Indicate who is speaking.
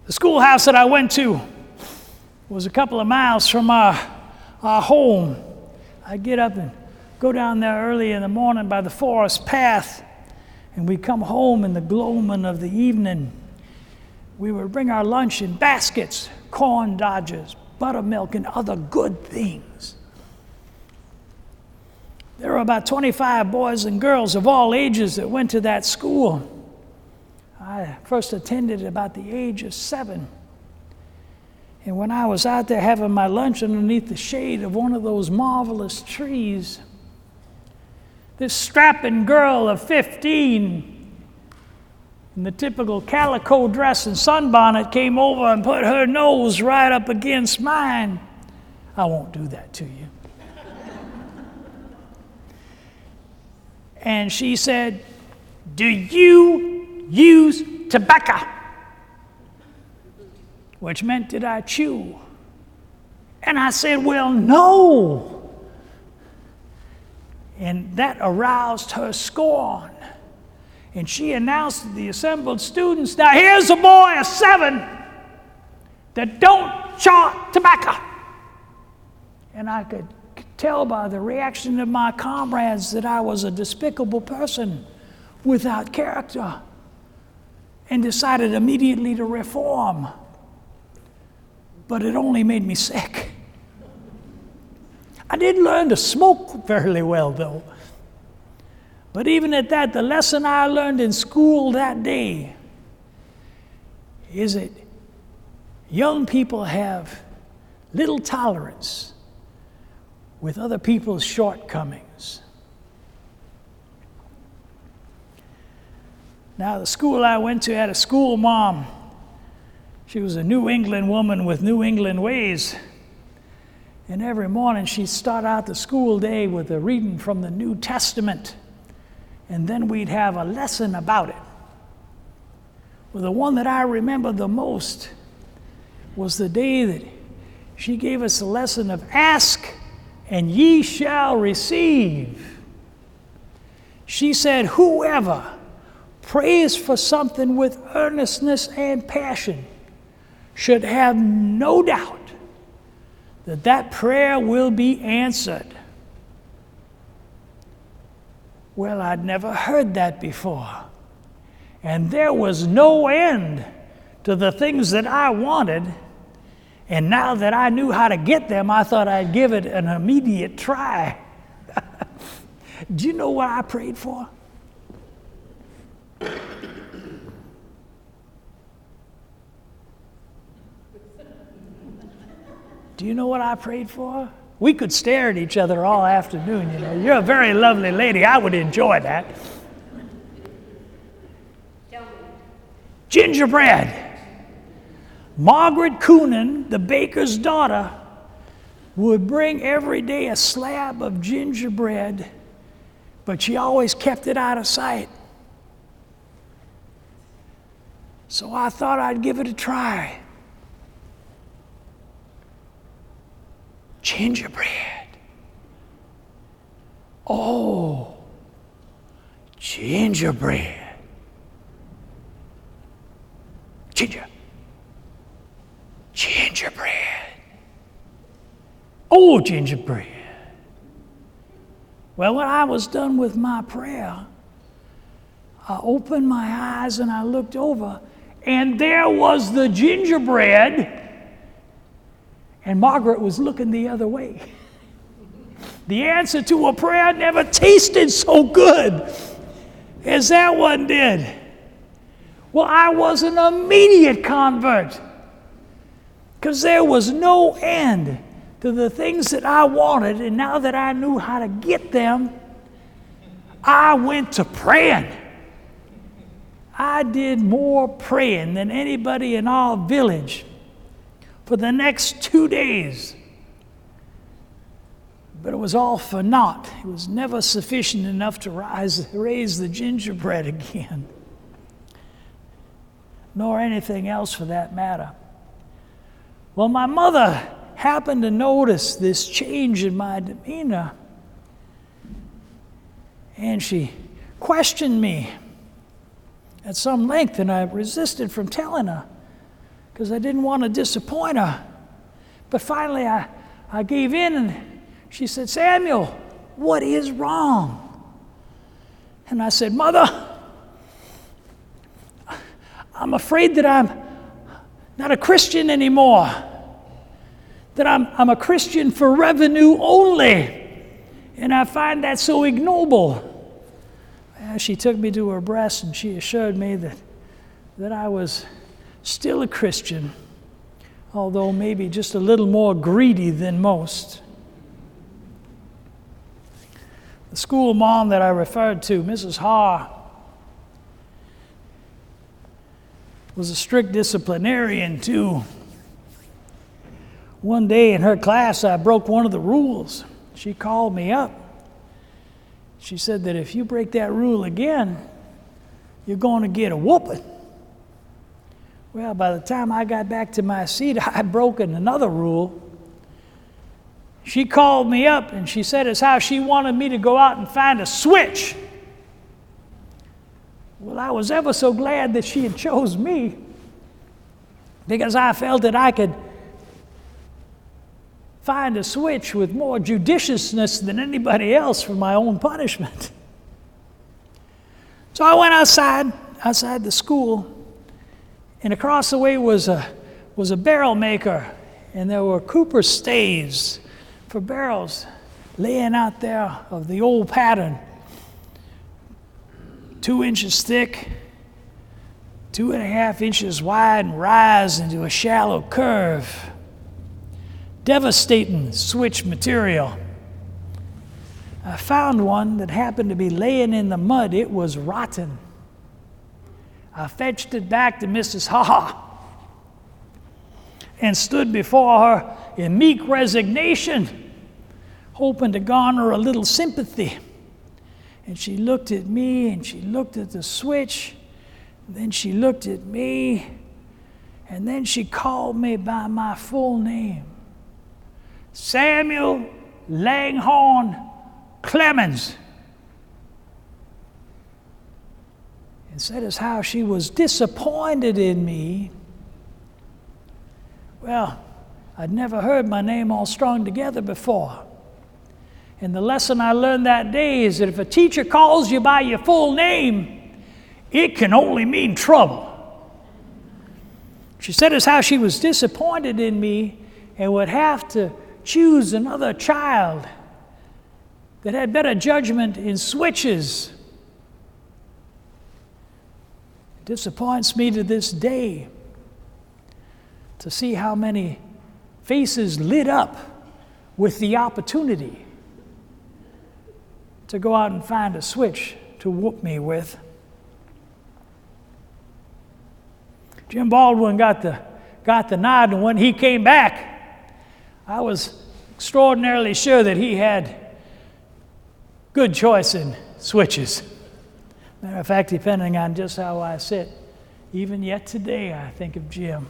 Speaker 1: The schoolhouse that I went to was a couple of miles from our home. I'd get up and go down there early in the morning by the forest path, and we'd come home in the gloaming of the evening. We would bring our lunch in baskets, corn dodgers, buttermilk, and other good things. There were about 25 boys and girls of all ages that went to that school. I first attended at about the age of 7. And when I was out there having my lunch underneath the shade of one of those marvelous trees, this strapping girl of 15 in the typical calico dress and sunbonnet came over and put her nose right up against mine. I won't do that to you. And she said, "Do you use tobacco?" Which meant, did I chew? And I said, "Well, no." And that aroused her scorn. And she announced to the assembled students, "Now here's a boy of 7 that don't chaw tobacco." And I could tell by the reaction of my comrades that I was a despicable person without character, and decided immediately to reform. But it only made me sick. I did learn to smoke fairly well, though. But even at that, the lesson I learned in school that day is that young people have little tolerance with other people's shortcomings. Now, the school I went to had a school mom. She was a New England woman with New England ways. And every morning she'd start out the school day with a reading from the New Testament. And then we'd have a lesson about it. Well, the one that I remember the most was the day that she gave us a lesson of ask and ye shall receive. She said, whoever prays for something with earnestness and passion should have no doubt that that prayer will be answered. Well, I'd never heard that before. And there was no end to the things that I wanted. And now that I knew how to get them, I thought I'd give it an immediate try. Do you know what I prayed for? Do you know what I prayed for? We could stare at each other all afternoon, you know. You're a very lovely lady. I would enjoy that. Gingerbread. Margaret Coonan, the baker's daughter, would bring every day a slab of gingerbread, but she always kept it out of sight. So I thought I'd give it a try. Gingerbread. Oh, gingerbread. Gingerbread. Oh, gingerbread. Well, when I was done with my prayer, I opened my eyes and I looked over, and there was the gingerbread, and Margaret was looking the other way. The answer to a prayer never tasted so good as that one did. Well, I was an immediate convert, because there was no end to the things that I wanted, and now that I knew how to get them, I went to praying. I did more praying than anybody in our village for the next 2 days. But it was all for naught. It was never sufficient enough to raise the gingerbread again, nor anything else for that matter. Well, my mother happened to notice this change in my demeanor, and she questioned me at some length, and I resisted from telling her. because I didn't want to disappoint her. But finally I gave in, and she said, "Samuel, what is wrong?" And I said, "Mother, I'm afraid that I'm not a Christian anymore, that I'm a Christian for revenue only, and I find that so ignoble." She took me to her breast and she assured me that I was still a Christian, although maybe just a little more greedy than most. The school mom that I referred to, Mrs. Haar, was a strict disciplinarian too. One day in her class, I broke one of the rules. She called me up. She said that if you break that rule again, you're going to get a whooping. Well, by the time I got back to my seat, I'd broken another rule. She called me up and she said it's how she wanted me to go out and find a switch. Well, I was ever so glad that she had chose me, because I felt that I could find a switch with more judiciousness than anybody else for my own punishment. So I went outside the school, and across the way was a barrel maker, and there were Cooper staves for barrels laying out there of the old pattern, 2 inches thick, 2.5 inches wide, and rise into a shallow curve. Devastating switch material. I found one that happened to be laying in the mud. It was rotten. I fetched it back to Mrs. Ha and stood before her in meek resignation, hoping to garner a little sympathy. And she looked at me, and she looked at the switch, and then she looked at me, and then she called me by my full name. "Samuel Langhorne Clemens." And said as how she was disappointed in me. Well, I'd never heard my name all strung together before. And the lesson I learned that day is that if a teacher calls you by your full name, it can only mean trouble. She said as how she was disappointed in me and would have to choose another child that had better judgment in switches. It disappoints me to this day to see how many faces lit up with the opportunity to go out and find a switch to whoop me with. Jim Baldwin got the nod, and when he came back, I was extraordinarily sure that he had good choice in switches. Matter of fact, depending on just how I sit, even yet today I think of Jim.